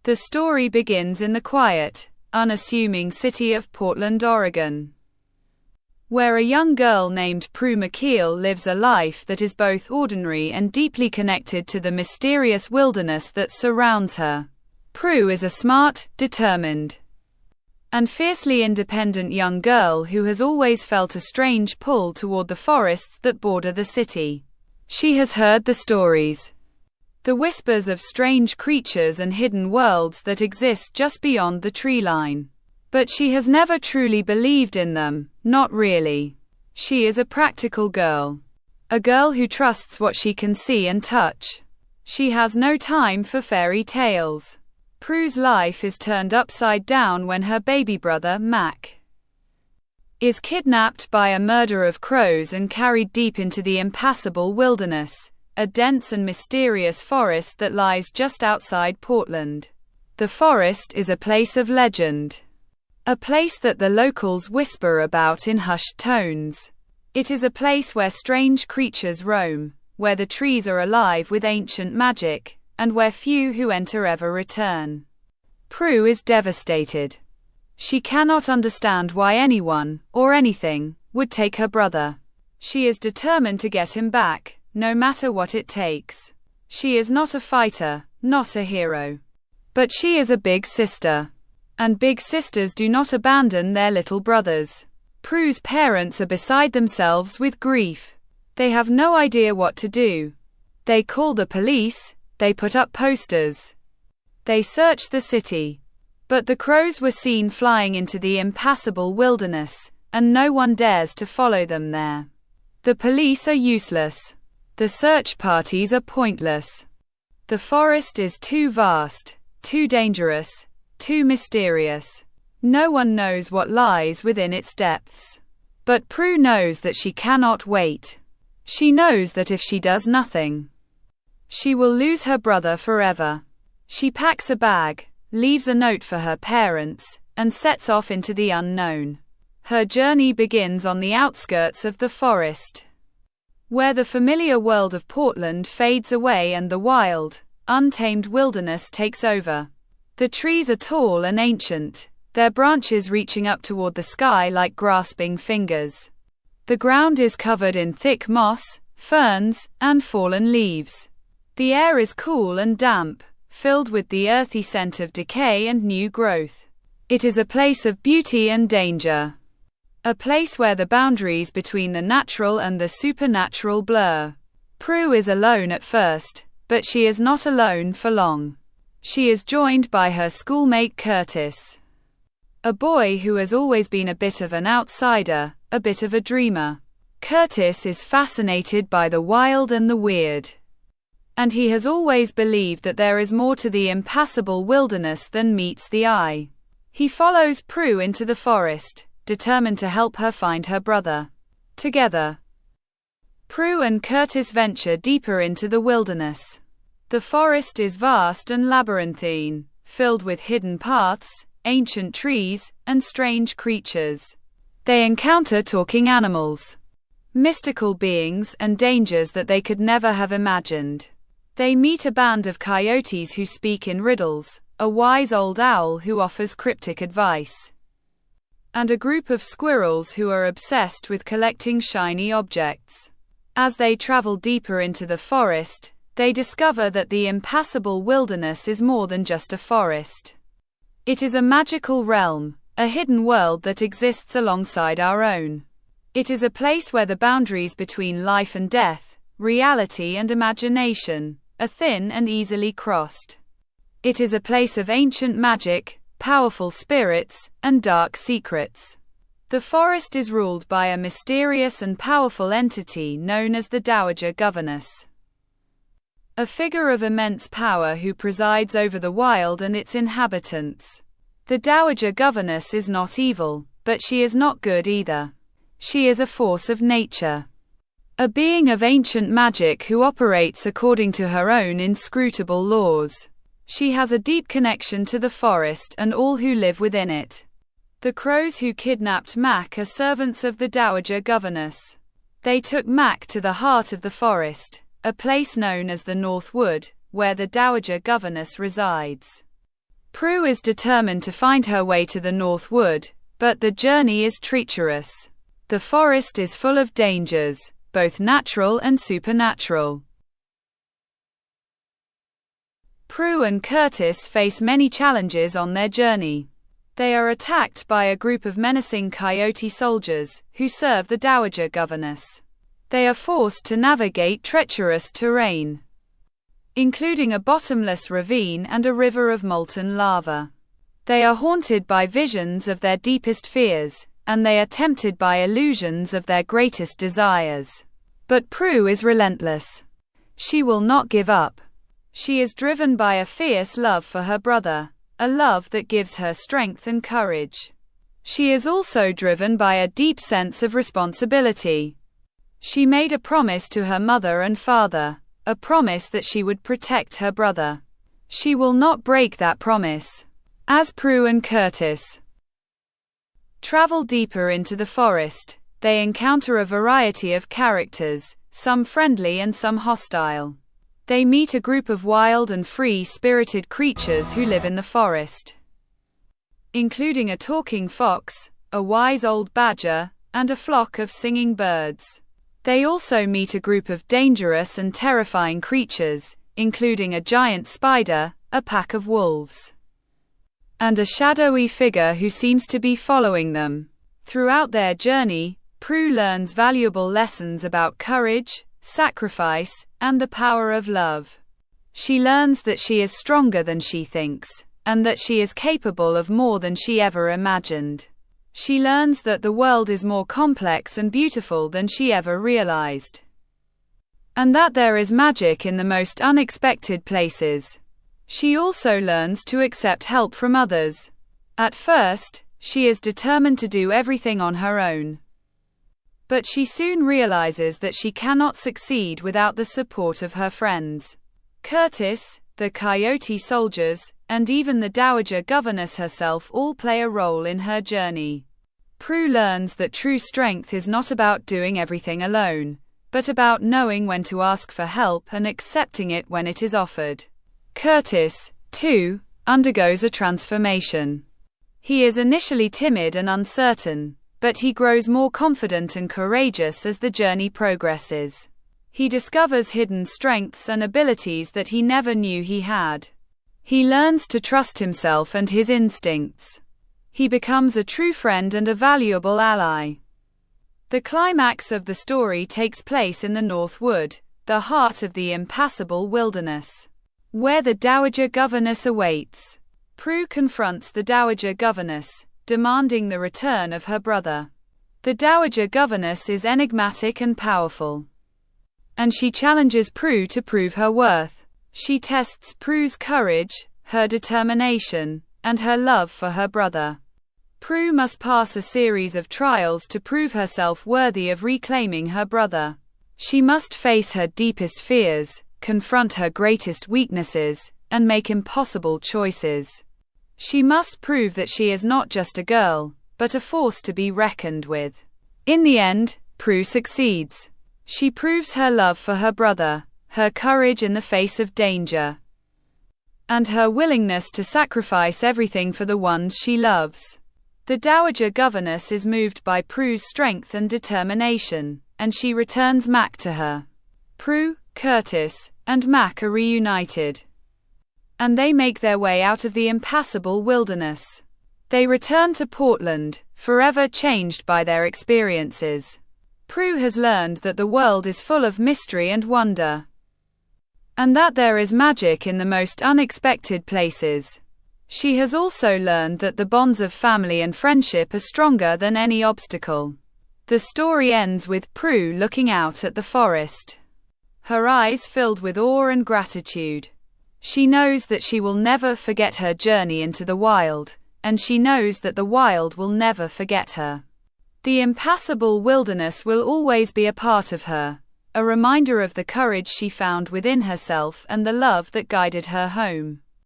The story begins in the quiet, unassuming city of Portland, Oregon, where a young girl named Prue McKeel lives a life that is both ordinary and deeply connected to the mysterious wilderness that surrounds her. Prue is a smart, determined, and fiercely independent young girl who has always felt a strange pull toward the forests that border the city. She has heard the stories, the whispers of strange creatures and hidden worlds that exist just beyond the tree line. But she has never truly believed in them, not really. She is a practical girl. A girl who trusts what she can see and touch. She has no time for fairy tales. Prue's life is turned upside down when her baby brother, Mac, is kidnapped by a murder of crows and carried deep into the Impassable Wilderness, a dense and mysterious forest that lies just outside Portland. The forest is a place of legend. A place that the locals whisper about in hushed tones. It is a place where strange creatures roam, where the trees are alive with ancient magic, and where few who enter ever return. Prue is devastated. She cannot understand why anyone, or anything, would take her brother. She is determined to get him back, no matter what it takes. She is not a fighter, not a hero. But she is a big sister. And big sisters do not abandon their little brothers. Prue's parents are beside themselves with grief. They have no idea what to do. They call the police, they put up posters. They search the city. But the crows were seen flying into the Impassable Wilderness, and no one dares to follow them there. The police are useless. The search parties are pointless. The forest is too vast, too dangerous, too mysterious. No one knows what lies within its depths. But Prue knows that she cannot wait. She knows that if she does nothing, she will lose her brother forever. She packs a bag, leaves a note for her parents, and sets off into the unknown. Her journey begins on the outskirts of the forest, where the familiar world of Portland fades away and the wild, untamed wilderness takes over. The trees are tall and ancient, their branches reaching up toward the sky like grasping fingers. The ground is covered in thick moss, ferns, and fallen leaves. The air is cool and damp, filled with the earthy scent of decay and new growth. It is a place of beauty and danger. A place where the boundaries between the natural and the supernatural blur. Prue is alone at first, but she is not alone for long. She is joined by her schoolmate Curtis, a boy who has always been a bit of an outsider, a bit of a dreamer. Curtis is fascinated by the wild and the weird, and he has always believed that there is more to the impassable wilderness than meets the eye. He follows Prue into the forest, determined to help her find her brother. Together, Prue and Curtis venture deeper into the wilderness. The forest is vast and labyrinthine, filled with hidden paths, ancient trees, and strange creatures. They encounter talking animals, mystical beings, and dangers that they could never have imagined. They meet a band of coyotes who speak in riddles, a wise old owl who offers cryptic advice, and a group of squirrels who are obsessed with collecting shiny objects. As they travel deeper into the forest, they discover that the impassable wilderness is more than just a forest. It is a magical realm, a hidden world that exists alongside our own. It is a place where the boundaries between life and death, reality and imagination, are thin and easily crossed. It is a place of ancient magic, powerful spirits, and dark secrets. The forest is ruled by a mysterious and powerful entity known as the Dowager Governess, a figure of immense power who presides over the wild and its inhabitants. The Dowager Governess is not evil, but she is not good either. She is a force of nature, a being of ancient magic who operates according to her own inscrutable laws. She has a deep connection to the forest and all who live within it. The crows who kidnapped Mac are servants of the Dowager Governess. They took Mac to the heart of the forest, a place known as the North Wood, where the Dowager Governess resides. Prue is determined to find her way to the North Wood, but the journey is treacherous. The forest is full of dangers, both natural and supernatural. Prue and Curtis face many challenges on their journey. They are attacked by a group of menacing coyote soldiers, who serve the Dowager Governess. They are forced to navigate treacherous terrain, including a bottomless ravine and a river of molten lava. They are haunted by visions of their deepest fears, and they are tempted by illusions of their greatest desires. But Prue is relentless. She will not give up. She is driven by a fierce love for her brother, a love that gives her strength and courage. She is also driven by a deep sense of responsibility. She made a promise to her mother and father, a promise that she would protect her brother. She will not break that promise. As Prue and Curtis travel deeper into the forest, they encounter a variety of characters, some friendly and some hostile. They meet a group of wild and free-spirited creatures who live in the forest, including a talking fox, a wise old badger, and a flock of singing birds. They also meet a group of dangerous and terrifying creatures, including a giant spider, a pack of wolves, and a shadowy figure who seems to be following them. Throughout their journey, Prue learns valuable lessons about courage, sacrifice, and the power of love. She learns that she is stronger than she thinks, and that she is capable of more than she ever imagined. She learns that the world is more complex and beautiful than she ever realized, and that there is magic in the most unexpected places. She also learns to accept help from others. At first, she is determined to do everything on her own, but she soon realizes that she cannot succeed without the support of her friends. Curtis, the coyote soldiers, and even the Dowager Governess herself all play a role in her journey. Prue learns that true strength is not about doing everything alone, but about knowing when to ask for help and accepting it when it is offered. Curtis, too, undergoes a transformation. He is initially timid and uncertain, but he grows more confident and courageous as the journey progresses. He discovers hidden strengths and abilities that he never knew he had. He learns to trust himself and his instincts. He becomes a true friend and a valuable ally. The climax of the story takes place in the North Wood, the heart of the Impassable Wilderness, where the Dowager Governess awaits. Prue confronts the Dowager Governess, demanding the return of her brother. The Dowager Governess is enigmatic and powerful, and she challenges Prue to prove her worth. She tests Prue's courage, her determination, and her love for her brother. Prue must pass a series of trials to prove herself worthy of reclaiming her brother. She must face her deepest fears, confront her greatest weaknesses, and make impossible choices. She must prove that she is not just a girl, but a force to be reckoned with. In the end, Prue succeeds. She proves her love for her brother, her courage in the face of danger, and her willingness to sacrifice everything for the ones she loves. The Dowager Governess is moved by Prue's strength and determination, and she returns Mac to her. Prue, Curtis, and Mac are reunited, and they make their way out of the Impassable Wilderness. They return to Portland, forever changed by their experiences. Prue has learned that the world is full of mystery and wonder, and that there is magic in the most unexpected places. She has also learned that the bonds of family and friendship are stronger than any obstacle. The story ends with Prue looking out at the forest, her eyes filled with awe and gratitude. She knows that she will never forget her journey into the wild, and she knows that the wild will never forget her. The Impassable Wilderness will always be a part of her, a reminder of the courage she found within herself and the love that guided her home.